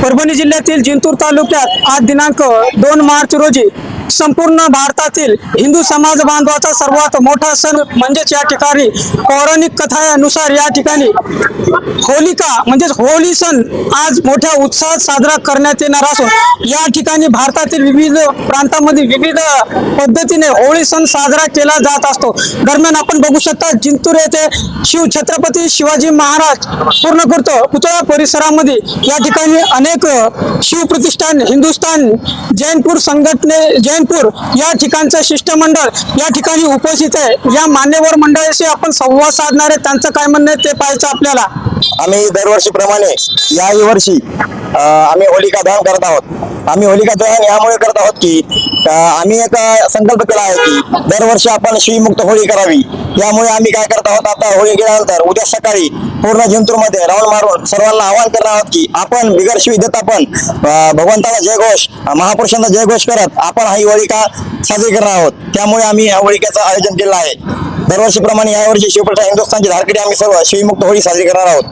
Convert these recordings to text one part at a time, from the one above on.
परभणी जिल्ह्यातील जिंतूर तालुक्यात आज दिनांक 2 मार्च रोजी संपूर्ण भारतातील हिंदू समाज बांधवाचा सर्वात मोठा सण म्हणजेच या ठिकाणी पौराणिक कथानुसार या ठिकाणी होलिका म्हणजेच होळी सण आज मोठ्या उत्साहात साजरा करण्यात येणार असून या ठिकाणी भारतातील विविध प्रांतामध्ये विविध पद्धतीने होळी सण साजरा केला जात असतो। दरम्यान आपण बघू शकता जिंतूर येथे शिव छत्रपती शिवाजी महाराज पूर्ण करतो पुतळा परिसरामध्ये या ठिकाणी अनेक शिव प्रतिष्ठान हिंदुस्थान जैनपूर संघटने जैनपूर या ठिकाणचं शिष्टमंडळ या ठिकाणी उपस्थित आहे। या मान्यवर मंडळाशी आपण संवाद साधणार आहे, त्यांचं काय म्हणणं आहे ते पाहायचं आपल्याला। आम्ही दरवर्षीप्रमाणे याही वर्षी आम्ही होलिका दहन करत आहोत। आम्ही होलिका दहन यामुळे करत आहोत की आम्ही एक संकल्प केला आहे की दरवर्षी आपण शिवीमुक्त होळी करावी। यामुळे आम्ही काय करत आहोत, आता होळी गेल्यानंतर उद्या सकाळी पूर्ण जिंतूरमध्ये राऊंड मारून सर्वांना आवाहन करणार आहोत की आपण बिगर शिवी देता पण भगवंताला जयघोष महापुरुषांना जयघोष करत आपण ही होलिका साजरी करणार आहोत। त्यामुळे आम्ही या होलिकेचं आयोजन केलं आहे। दरवर्षीप्रमाणे यावर्षी शिवप्रतिष्ठान हिंदुस्थानची धारकडी आम्ही सर्व शिवीमुक्त होळी साजरी करणार आहोत।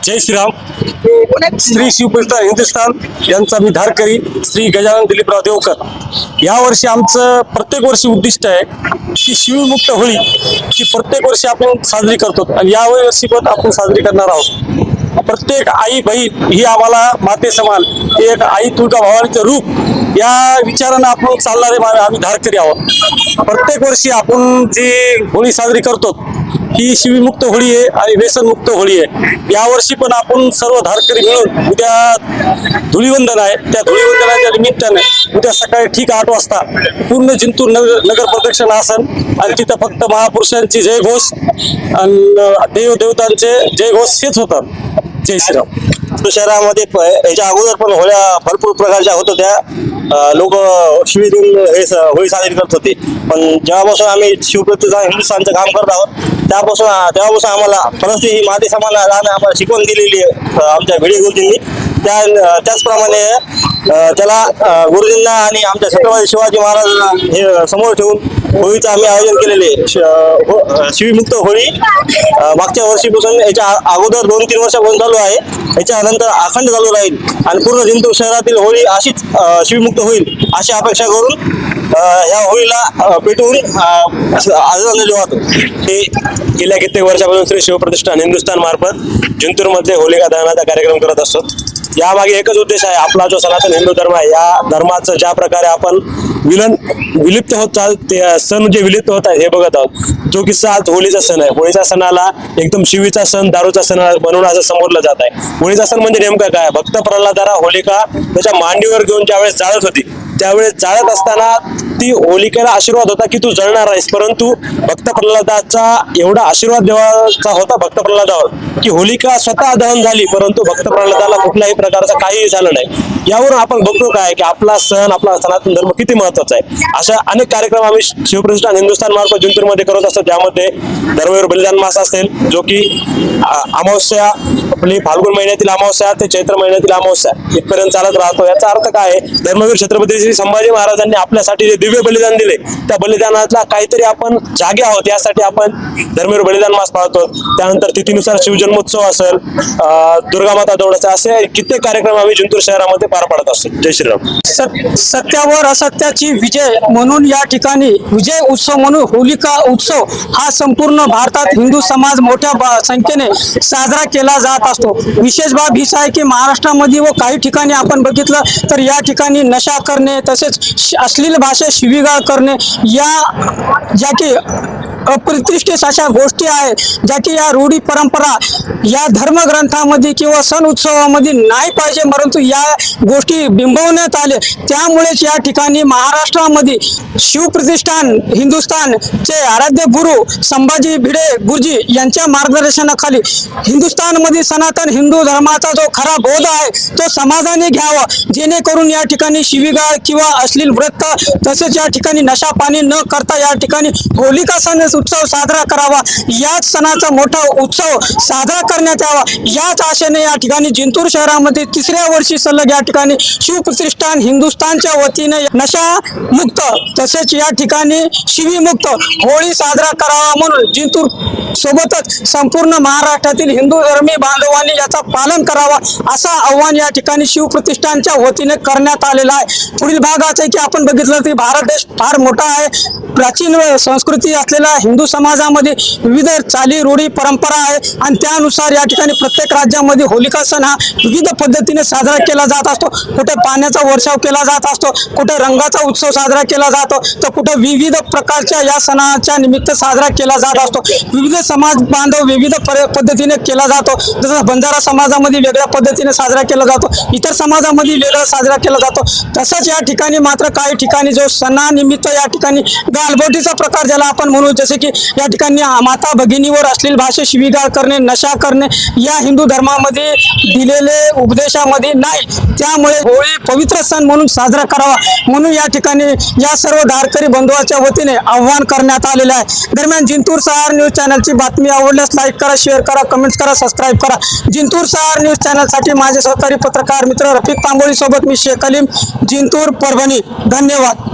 जय श्रीराम। श्री शिवप्रतिष्ठान हिंदुस्थान यांचा मी धारकरी श्री गजानन दिलीपराव देवकर। यावर्षी आमचं प्रत्येक वर्षी उद्दिष्ट आहे की शिवमुक्त होळी ही प्रत्येक वर्षी आपण साजरी करतो आणि यावर्षी पण आपण साजरी करणार आहोत। प्रत्येक आई बहीण ही आम्हाला माते समान, एक आई तुळजा भवानीचं रूप या विचारानं आपण चालणारे आम्ही धारकरी आहोत। प्रत्येक वर्षी आपण जी होळी साजरी करतो ही शिवीमुक्त होळी आहे आणि व्यसनमुक्त होळी आहे। यावर्षी पण आपण सर्व धारकरी मिळून उद्या धुलीवंदन आहे, त्या धुलीवंदनाच्या निमित्ताने उद्या सकाळी ठीक 8 वाजता पूर्ण जिंतूर नगर प्रदक्षिणा असन आणि तिथं फक्त महापुरुषांची जयघोष आणि देवदेवतांचे जयघोष हेच होतात। जय श्रीराम। शहरामध्ये याच्या अगोदर पण होळ्या भरपूर प्रकारच्या होत होत्या, लोक शिवी देऊन होळी साजरी करत होते। पण जेव्हापासून आम्ही शिवप्रतिष्ठान हिंदुस्थानचं काम करत आहोत तेव्हापासून आम्हाला परिस्थिती ही माते समान राहणं आम्हाला शिकवण दिलेली आहे आमच्या भिडे गुरुजींनी। त्याचप्रमाणे त्याला गुरुजींना आणि आमच्या छत्रपती शिवाजी महाराजांना हे समोर ठेवून होळीचं आम्ही आयोजन केलेले आहे। शिवीमुक्त होळी मागच्या वर्षीपासून याच्या अगोदर 2-3 वर्षापासून चालू आहे, याच्यानंतर अखंड चालू राहील आणि पूर्ण जिंतूर शहरातील होळी अशीच शिवीमुक्त होईल अशी अपेक्षा करून या होळीला पेटवून आनंद वाहतो। हे गेल्या कित्येक वर्षापासून श्री शिवप्रतिष्ठान हिंदुस्थान मार्फत जिंतूरमध्ये होलिका दहनाचा कार्यक्रम करत असतो। यामागे एकच उद्देश आहे, आपला जो सनातन हिंदू धर्म आहे या धर्माचं ज्या प्रकारे आपण विलुप्त होत ते सण जे विलुप्त होत आहे हे बघत आहोत। जो किस्सा आज होळीचा सण आहे, होळीचा सणाला एकदम शिवीचा सण दारूचा सण बनवून असं समोरलं जात आहे। होळीचा सण म्हणजे नेमका काय, भक्त प्रल्हादाला होलिका त्याच्या मांडीवर घेऊन ज्यावेळेस जाळत होती त्यावेळेस जाळत असताना ती होलिकेला आशीर्वाद होता की तू जळणार आहेस, परंतु भक्त प्रल्हादाचा एवढा आशीर्वाद देवाचा होता भक्त प्रल्हादावर की होलिका स्वतः दहन झाली परंतु भक्त प्रल्हादाला कुठल्याही प्रकारचं काहीही झालं नाही। यावरून आपण बघतो काय की आपला सण आपला सनातन धर्म किती महत्वाचा आहे। अशा अनेक कार्यक्रम आम्ही शिवप्रतिष्ठान हिंदुस्थान मार्फत जिंतूरमध्ये करत असतो, ज्यामध्ये धर्मवीर बलिदान मास असेल जो की अमावस्या आपली फाल्गुन महिन्यातील अमावस्या ते चैत्र महिन्यातील अमावस्या इथपर्यंत चालत राहतो। याचा अर्थ काय आहे, धर्मवीर छत्रपती श्री संभाजी महाराजांनी आपल्यासाठी जे दिव्य बलिदान दिले त्या बलिदानातला काहीतरी आपण जागे आहोत यासाठी आपण धर्मवीर बलिदान मास पाळतो। त्यानंतर तिथीनुसार शिवजन्मोत्सव असेल, दुर्गामाता दौडाचा असे कित्येक कार्यक्रम आम्ही जिंतूर शहरामध्ये पार पाडत असतो। जय श्रीराम। सत्यावर असत्याची विजय म्हणून या ठिकाणी विजय उत्सव म्हणून होलिका उत्सव हा संपूर्ण भारतात हिंदू समाज मोठ्या संख्येने साजरा केला जात असतो। विशेष बाब हीच आहे की महाराष्ट्रामध्ये व काही ठिकाणी आपण बघितलं तर या ठिकाणी नशा करणे तसेच अश्लील भाषा शिवीगाळ करणे या ज्या की अप्रतिष्ठित अशा गोष्टी आहेत ज्या की या रूढी परंपरा या धर्मग्रंथामध्ये किंवा सण उत्सवामध्ये नाही पाहिजे, परंतु या गोष्टी बिंबवण्यात आले। त्यामुळेच या ठिकाणी महाराष्ट्रामध्ये शिवप्रतिष्ठान हिंदुस्थानचे आराध्य गुरु संभाजी भिडे गुरुजी यांच्या मार्गदर्शनाखाली हिंदुस्थानमध्ये सनातन हिंदू धर्माचा जो खरा बोध आहे तो समाजाने घ्यावा, जेणेकरून या ठिकाणी शिवीगाळ किंवा अश्लील वृत्त तसेच या ठिकाणी नशा पाणी न करता या ठिकाणी होलिका सण उत्सव साजरा करावा, याच सणाचा मोठा उत्सव साजरा करण्यात यावा, याच आशेने या ठिकाणी जिंतूर शहरामध्ये तिसऱ्या वर्षी सलग या ठिकाणी शिवप्रतिष्ठान हिंदुस्थानच्या वतीने नशा मुक्त तसेच या ठिकाणी शिवीमुक्त होळी साजरा करावा म्हणून जिंतूर सोबतच संपूर्ण महाराष्ट्रातील हिंदू धर्मी बांधवांनी याचा पालन करावा असं आव्हान या ठिकाणी शिवप्रतिष्ठानच्या वतीने करण्यात आलेलं आहे. पुढील भाग असा आहे की आपण बघितलं की भारत देश फार मोठा आहे, प्राचीन संस्कृती असलेला हिंदू समाजामध्ये विविध चाली रूढी परंपरा आहे आणि त्यानुसार या ठिकाणी प्रत्येक राज्यामध्ये होलिका सण हा विविध पद्धतीने साजरा केला जात असतो. कुठे पाण्याचा वर्षाव केला जात असतो, कुठे रंगाचा उत्सव साजरा केला जातो, तर कुठे विविध प्रकारच्या या सणाच्या निमित्त साजरा केला जात असतो. विविध समाज बांधव विविध पद्धतीने केला जातो. जसं बंजारा समाजामध्ये वेगळ्या पद्धतीने साजरा केला जातो, इतर समाजामध्ये वेगळा साजरा केला जातो. तसंच या ठिकाणी मात्र काही ठिकाणी जो सणानिमित्त या ठिकाणी गालबोटीचा प्रकार ज्याला आपण म्हणू, जसे की या ठिकाणी माता भगिनीवर अश्लील भाषा शिवीगाळ करणे, नशा करणे या हिंदू धर्मामध्ये दिलेले उपदेशामध्ये नाही. त्यामुळे होळी पवित्र सण म्हणून साजरा करावा म्हणून या ठिकाणी या सर्व धारकरी बंधूंच्या वतीने आव्हान करण्यात आलेले आहे. दरम्यान जिंतूर सहार न्यूज चॅनलची बातमी आवडल्यास लाईक करा, शेअर करा, कमेंट्स करा, सबस्क्राईब करा. जिंतूर सहार न्यूज चॅनलसाठी माझे सहकारी पत्रकार मित्र रफिक तांबोळी सोबत मी शेख अलीम, जिंतूर, परभणी. धन्यवाद.